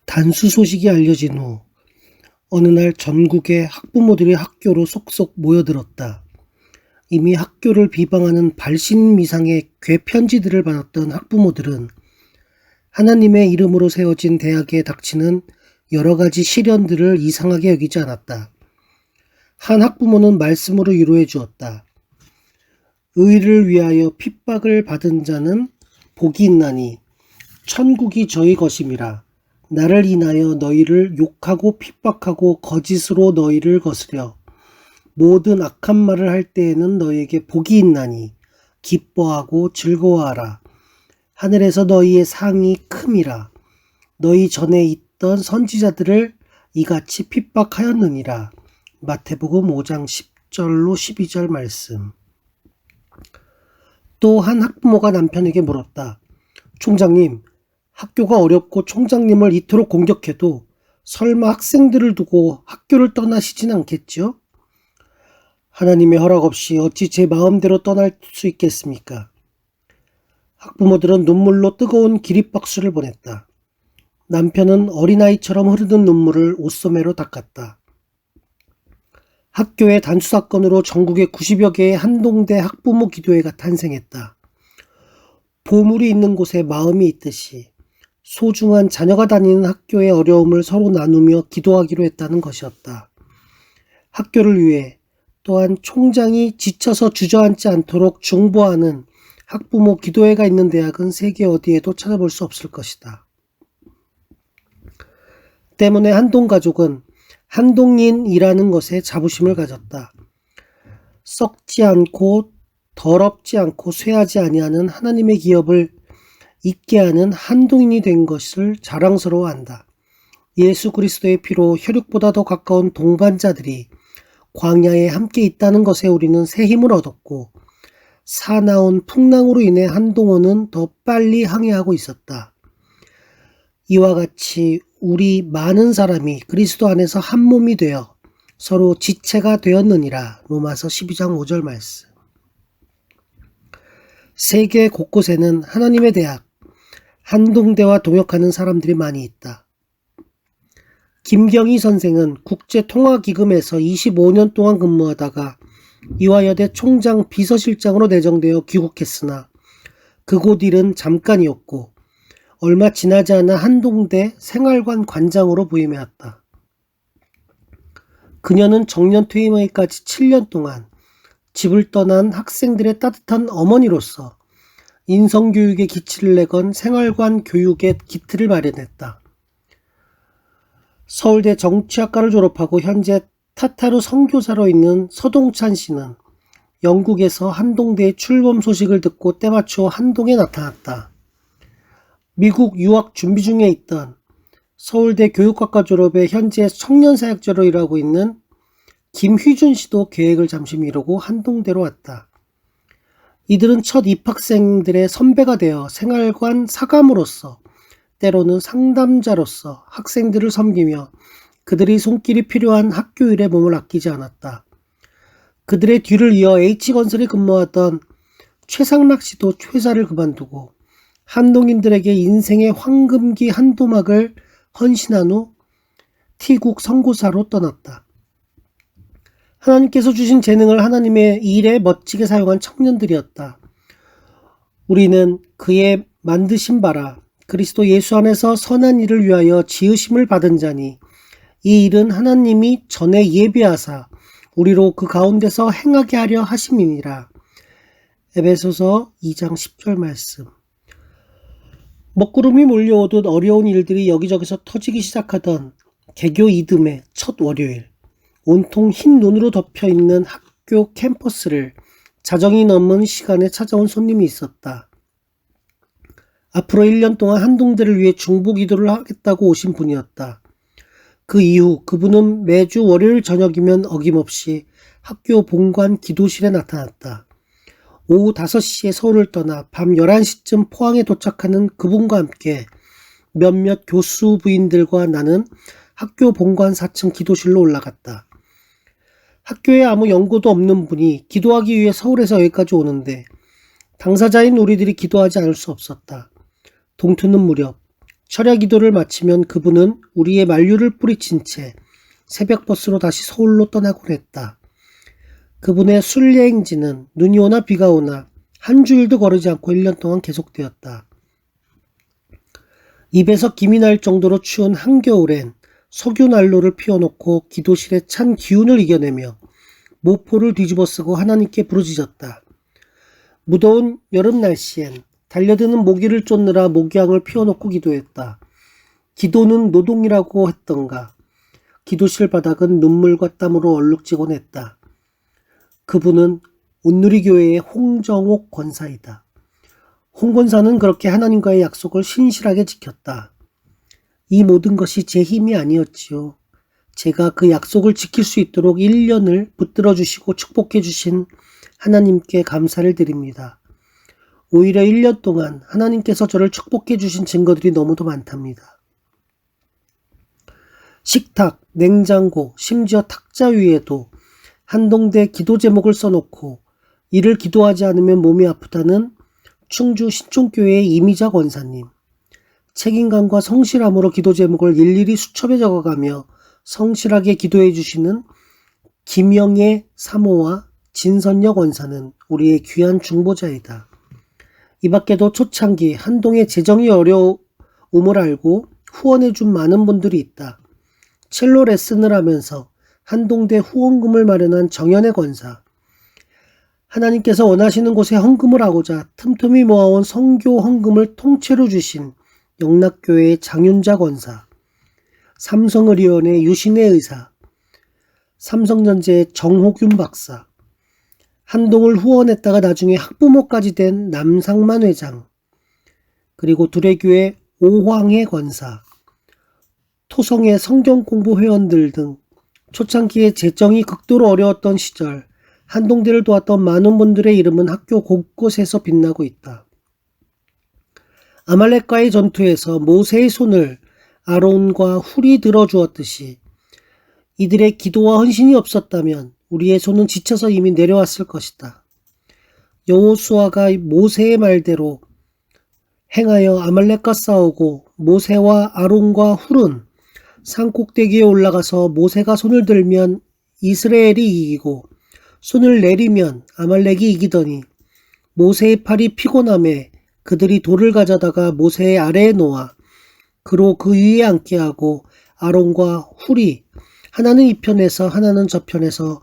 단수 소식이 알려진 후 어느 날 전국의 학부모들이 학교로 속속 모여들었다. 이미 학교를 비방하는 발신미상의 괴편지들을 받았던 학부모들은 하나님의 이름으로 세워진 대학에 닥치는 여러 가지 시련들을 이상하게 여기지 않았다. 한 학부모는 말씀으로 위로해 주었다. 의를 위하여 핍박을 받은 자는 복이 있나니 천국이 저희 것임이라. 나를 인하여 너희를 욕하고 핍박하고 거짓으로 너희를 거스려 모든 악한 말을 할 때에는 너희에게 복이 있나니 기뻐하고 즐거워하라. 하늘에서 너희의 상이 큼이라. 너희 전에 있던 선지자들을 이같이 핍박하였느니라. 마태복음 5장 10절로 12절 말씀. 또 한 학부모가 남편에게 물었다. 총장님, 학교가 어렵고 총장님을 이토록 공격해도 설마 학생들을 두고 학교를 떠나시진 않겠죠? 하나님의 허락 없이 어찌 제 마음대로 떠날 수 있겠습니까? 학부모들은 눈물로 뜨거운 기립박수를 보냈다. 남편은 어린아이처럼 흐르는 눈물을 옷소매로 닦았다. 학교의 단수 사건으로 전국에 90여 개의 한동대 학부모 기도회가 탄생했다. 보물이 있는 곳에 마음이 있듯이 소중한 자녀가 다니는 학교의 어려움을 서로 나누며 기도하기로 했다는 것이었다. 학교를 위해 또한 총장이 지쳐서 주저앉지 않도록 중보하는 학부모 기도회가 있는 대학은 세계 어디에도 찾아볼 수 없을 것이다. 때문에 한동 가족은 한동인이라는 것에 자부심을 가졌다. 썩지 않고 더럽지 않고 쇠하지 아니하는 하나님의 기업을 있게 하는 한동인이 된 것을 자랑스러워한다. 예수 그리스도의 피로 혈육보다 더 가까운 동반자들이 광야에 함께 있다는 것에 우리는 새 힘을 얻었고 사나운 풍랑으로 인해 한동원은 더 빨리 항해하고 있었다. 이와 같이 우리 많은 사람이 그리스도 안에서 한 몸이 되어 서로 지체가 되었느니라. 로마서 12장 5절 말씀. 세계 곳곳에는 하나님의 대학, 한동대와 동역하는 사람들이 많이 있다. 김경희 선생은 국제통화기금에서 25년 동안 근무하다가 이화여대 총장 비서실장으로 내정되어 귀국했으나 그곳 일은 잠깐이었고 얼마 지나지 않아 한동대 생활관 관장으로 부임해왔다. 그녀는 정년 퇴임하기까지 7년 동안 집을 떠난 학생들의 따뜻한 어머니로서 인성교육에 기치를 내건 생활관 교육의 기틀을 마련했다. 서울대 정치학과를 졸업하고 현재 타타르 선교사로 있는 서동찬 씨는 영국에서 한동대의 출범 소식을 듣고 때마쳐 한동에 나타났다. 미국 유학 준비 중에 있던 서울대 교육학과 졸업에 현재 청년사역자로 일하고 있는 김휘준 씨도 계획을 잠시 미루고 한동대로 왔다. 이들은 첫 입학생들의 선배가 되어 생활관 사감으로서 때로는 상담자로서 학생들을 섬기며 그들이 손길이 필요한 학교 일에 몸을 아끼지 않았다. 그들의 뒤를 이어 H건설에 근무하던 최상락 씨도 회사를 그만두고 한동인들에게 인생의 황금기 한도막을 헌신한 후 T국 선교사로 떠났다. 하나님께서 주신 재능을 하나님의 일에 멋지게 사용한 청년들이었다. 우리는 그의 만드신 바라 그리스도 예수 안에서 선한 일을 위하여 지으심을 받은 자니 이 일은 하나님이 전에 예비하사 우리로 그 가운데서 행하게 하려 하심이니라. 에베소서 2장 10절 말씀. 먹구름이 몰려오듯 어려운 일들이 여기저기서 터지기 시작하던 개교 이듬해 첫 월요일, 온통 흰 눈으로 덮여있는 학교 캠퍼스를 자정이 넘은 시간에 찾아온 손님이 있었다. 앞으로 1년 동안 한동대를 위해 중보 기도를 하겠다고 오신 분이었다. 그 이후 그분은 매주 월요일 저녁이면 어김없이 학교 본관 기도실에 나타났다. 오후 5시에 서울을 떠나 밤 11시쯤 포항에 도착하는 그분과 함께 몇몇 교수 부인들과 나는 학교 본관 4층 기도실로 올라갔다. 학교에 아무 연고도 없는 분이 기도하기 위해 서울에서 여기까지 오는데 당사자인 우리들이 기도하지 않을 수 없었다. 동트는 무렵 철야 기도를 마치면 그분은 우리의 만류를 뿌리친 채 새벽버스로 다시 서울로 떠나곤 했다. 그분의 순례행진은 눈이 오나 비가 오나 한 주일도 거르지 않고 1년 동안 계속되었다. 입에서 김이 날 정도로 추운 한겨울엔 석유난로를 피워놓고 기도실에 찬 기운을 이겨내며 모포를 뒤집어 쓰고 하나님께 부르짖었다. 무더운 여름 날씨엔 달려드는 모기를 쫓느라 모기향을 피워놓고 기도했다. 기도는 노동이라고 했던가. 기도실 바닥은 눈물과 땀으로 얼룩지곤 했다. 그분은 온누리교회의 홍정옥 권사이다. 홍 권사는 그렇게 하나님과의 약속을 신실하게 지켰다. 이 모든 것이 제 힘이 아니었지요. 제가 그 약속을 지킬 수 있도록 1년을 붙들어 주시고 축복해 주신 하나님께 감사를 드립니다. 오히려 1년 동안 하나님께서 저를 축복해 주신 증거들이 너무도 많답니다. 식탁, 냉장고, 심지어 탁자 위에도 한동대 기도 제목을 써놓고 이를 기도하지 않으면 몸이 아프다는 충주 신촌교회의 이미자 권사님. 책임감과 성실함으로 기도 제목을 일일이 수첩에 적어가며 성실하게 기도해 주시는 김영애 사모와 진선녀 권사는 우리의 귀한 중보자이다. 이 밖에도 초창기 한동의 재정이 어려움을 알고 후원해 준 많은 분들이 있다. 첼로 레슨을 하면서 한동대 후원금을 마련한 정연의 권사. 하나님께서 원하시는 곳에 헌금을 하고자 틈틈이 모아온 선교 헌금을 통째로 주신 영락교회의 장윤자 권사. 삼성의료원의 유신혜 의사. 삼성전자의 정호균 박사. 한동을 후원했다가 나중에 학부모까지 된 남상만 회장. 그리고 두레교회 오황혜 권사. 토성의 성경공부 회원들 등 초창기에 재정이 극도로 어려웠던 시절 한동대를 도왔던 많은 분들의 이름은 학교 곳곳에서 빛나고 있다. 아말렉과의 전투에서 모세의 손을 아론과 훌이 들어주었듯이 이들의 기도와 헌신이 없었다면 우리의 손은 지쳐서 이미 내려왔을 것이다. 여호수아가 모세의 말대로 행하여 아말렉과 싸우고 모세와 아론과 훌은 산꼭대기에 올라가서 모세가 손을 들면 이스라엘이 이기고 손을 내리면 아말렉이 이기더니 모세의 팔이 피곤함에 그들이 돌을 가져다가 모세의 아래에 놓아 그로 그 위에 앉게 하고 아론과 훌이 하나는 이 편에서 하나는 저 편에서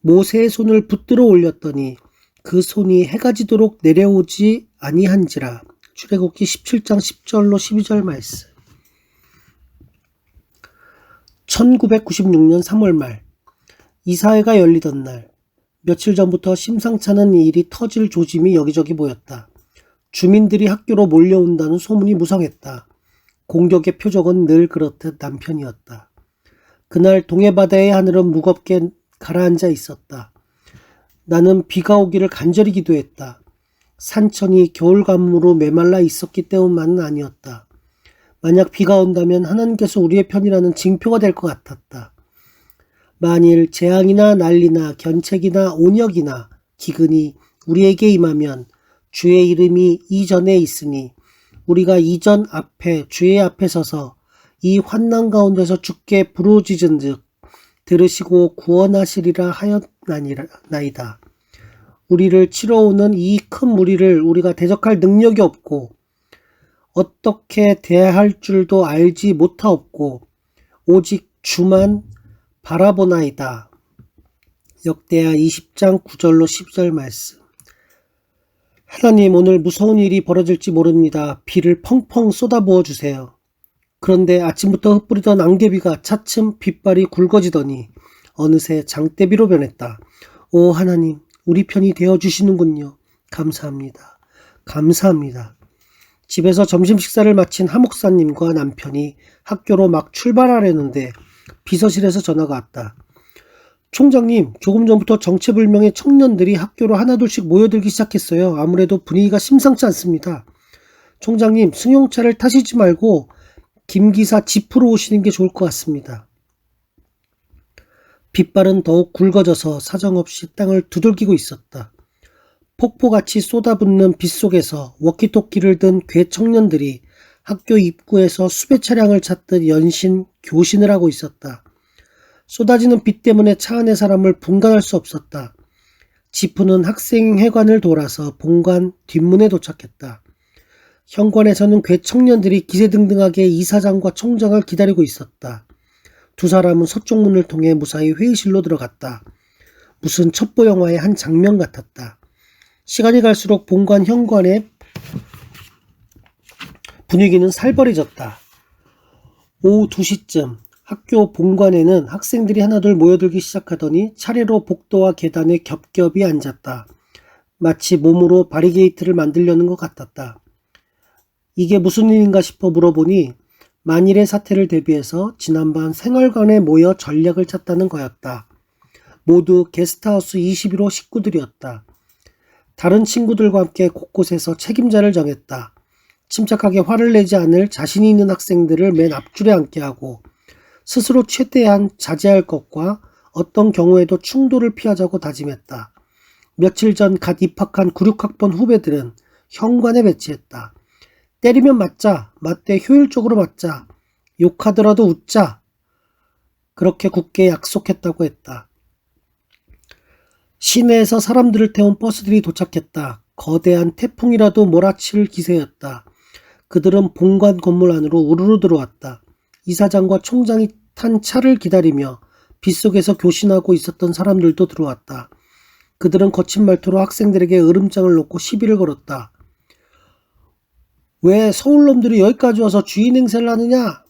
모세의 손을 붙들어 올렸더니 그 손이 해가 지도록 내려오지 아니한지라. 출애굽기 17장 10절로 12절 말씀. 1996년 3월 말 이사회가 열리던 날 며칠 전부터 심상찮은 일이 터질 조짐이 여기저기 보였다. 주민들이 학교로 몰려온다는 소문이 무성했다. 공격의 표적은 늘 그렇듯 남편이었다. 그날 동해바다의 하늘은 무겁게 가라앉아 있었다. 나는 비가 오기를 간절히 기도했다. 산천이 겨울 가뭄으로 메말라 있었기 때문만은 아니었다. 만약 비가 온다면 하나님께서 우리의 편이라는 징표가 될 것 같았다. 만일 재앙이나 난리나 견책이나 온역이나 기근이 우리에게 임하면 주의 이름이 이전에 있으니 우리가 이전 앞에 주의 앞에 서서 이 환난 가운데서 주께 부르짖은 즉 들으시고 구원하시리라 하였나이다. 우리를 치러오는 이 큰 무리를 우리가 대적할 능력이 없고 어떻게 대할 줄도 알지 못하옵고 오직 주만 바라보나이다. 역대하 20장 9절로 10절 말씀. 하나님, 오늘 무서운 일이 벌어질지 모릅니다. 비를 펑펑 쏟아부어 주세요. 그런데 아침부터 흩뿌리던 안개비가 차츰 빗발이 굵어지더니 어느새 장대비로 변했다. 오 하나님, 우리 편이 되어주시는군요. 감사합니다. 감사합니다. 집에서 점심 식사를 마친 하목사님과 남편이 학교로 막 출발하려는데 비서실에서 전화가 왔다. 총장님, 조금 전부터 정체불명의 청년들이 학교로 하나둘씩 모여들기 시작했어요. 아무래도 분위기가 심상치 않습니다. 총장님, 승용차를 타시지 말고 김 기사 지프로 오시는 게 좋을 것 같습니다. 빗발은 더욱 굵어져서 사정없이 땅을 두들기고 있었다. 폭포같이 쏟아붓는 빗 속에서 워키토키를 든 괴 청년들이 학교 입구에서 수배 차량을 찾듯 연신 교신을 하고 있었다. 쏟아지는 비 때문에 차 안의 사람을 분간할 수 없었다. 지프는 학생회관을 돌아서 본관 뒷문에 도착했다. 현관에서는 괴청년들이 기세등등하게 이사장과 총장을 기다리고 있었다. 두 사람은 서쪽 문을 통해 무사히 회의실로 들어갔다. 무슨 첩보 영화의 한 장면 같았다. 시간이 갈수록 본관 현관의 분위기는 살벌해졌다. 오후 2시쯤 학교 본관에는 학생들이 하나둘 모여들기 시작하더니 차례로 복도와 계단에 겹겹이 앉았다. 마치 몸으로 바리게이트를 만들려는 것 같았다. 이게 무슨 일인가 싶어 물어보니 만일의 사태를 대비해서 지난밤 생활관에 모여 전략을 짰다는 거였다. 모두 게스트하우스 21호 식구들이었다. 다른 친구들과 함께 곳곳에서 책임자를 정했다. 침착하게 화를 내지 않을 자신이 있는 학생들을 맨 앞줄에 앉게 하고 스스로 최대한 자제할 것과 어떤 경우에도 충돌을 피하자고 다짐했다. 며칠 전 갓 입학한 96학번 후배들은 현관에 배치했다. 때리면 맞자, 맞되 효율적으로 맞자, 욕하더라도 웃자. 그렇게 굳게 약속했다고 했다. 시내에서 사람들을 태운 버스들이 도착했다. 거대한 태풍이라도 몰아칠 기세였다. 그들은 본관 건물 안으로 우르르 들어왔다. 이사장과 총장이 탄 차를 기다리며 빗속에서 교신하고 있었던 사람들도 들어왔다. 그들은 거친 말투로 학생들에게 으름장을 놓고 시비를 걸었다. 왜 서울놈들이 여기까지 와서 주인 행세를 하느냐?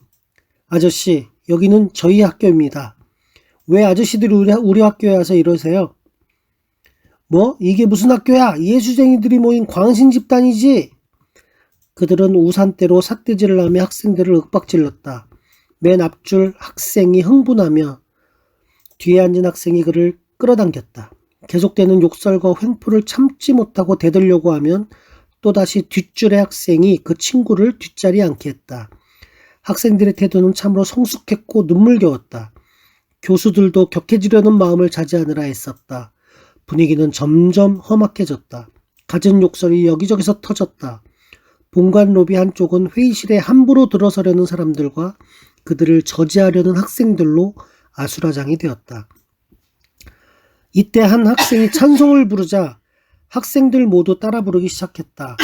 아저씨, 여기는 저희 학교입니다. 왜 아저씨들이 우리 학교에 와서 이러세요? 뭐? 이게 무슨 학교야? 예수쟁이들이 모인 광신 집단이지? 그들은 우산대로 삿대질을 하며 학생들을 윽박질렀다. 맨 앞줄 학생이 흥분하며 뒤에 앉은 학생이 그를 끌어당겼다. 계속되는 욕설과 횡포를 참지 못하고 대들려고 하면 또다시 뒷줄의 학생이 그 친구를 뒷자리에 앉게 했다. 학생들의 태도는 참으로 성숙했고 눈물겨웠다. 교수들도 격해지려는 마음을 자제하느라 애썼다. 분위기는 점점 험악해졌다. 갖은 욕설이 여기저기서 터졌다. 본관 로비 한쪽은 회의실에 함부로 들어서려는 사람들과 그들을 저지하려는 학생들로 아수라장이 되었다. 이때 한 학생이 찬송을 부르자 학생들 모두 따라 부르기 시작했다.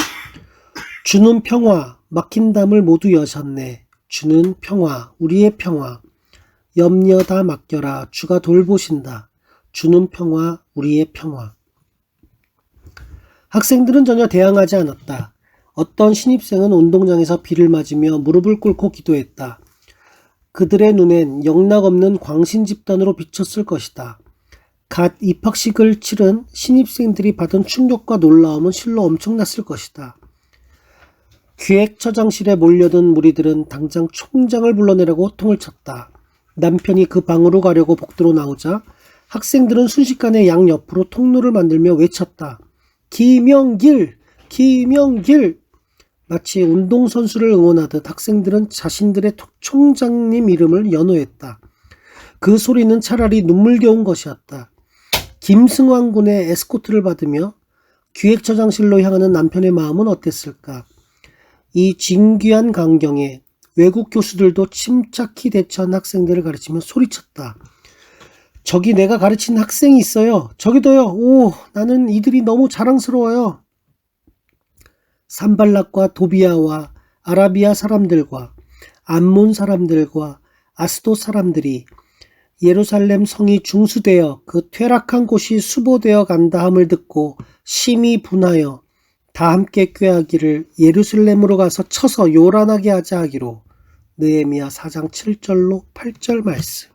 주는 평화, 막힌 담을 모두 여셨네. 주는 평화, 우리의 평화. 염려 다 맡겨라, 주가 돌보신다. 주는 평화, 우리의 평화. 학생들은 전혀 대항하지 않았다. 어떤 신입생은 운동장에서 비를 맞으며 무릎을 꿇고 기도했다. 그들의 눈엔 영락없는 광신 집단으로 비쳤을 것이다. 갓 입학식을 치른 신입생들이 받은 충격과 놀라움은 실로 엄청났을 것이다. 기획처장실에 몰려든 무리들은 당장 총장을 불러내라고 호통을 쳤다. 남편이 그 방으로 가려고 복도로 나오자 학생들은 순식간에 양옆으로 통로를 만들며 외쳤다. 김영길! 김영길! 마치 운동선수를 응원하듯 학생들은 자신들의 총장님 이름을 연호했다. 그 소리는 차라리 눈물겨운 것이었다. 김승환 군의 에스코트를 받으며 기획처장실로 향하는 남편의 마음은 어땠을까? 이 진귀한 광경에 외국 교수들도 침착히 대처한 학생들을 가르치며 소리쳤다. 저기 내가 가르친 학생이 있어요. 저기도요. 오, 나는 이들이 너무 자랑스러워요. 산발락과 도비아와 아라비아 사람들과 암몬 사람들과 아스도 사람들이 예루살렘 성이 중수되어 그 퇴락한 곳이 수보되어 간다 함을 듣고 심히 분하여 다 함께 꾀하기를 예루살렘으로 가서 쳐서 요란하게 하자 하기로 느헤미야 4장 7절로 8절 말씀.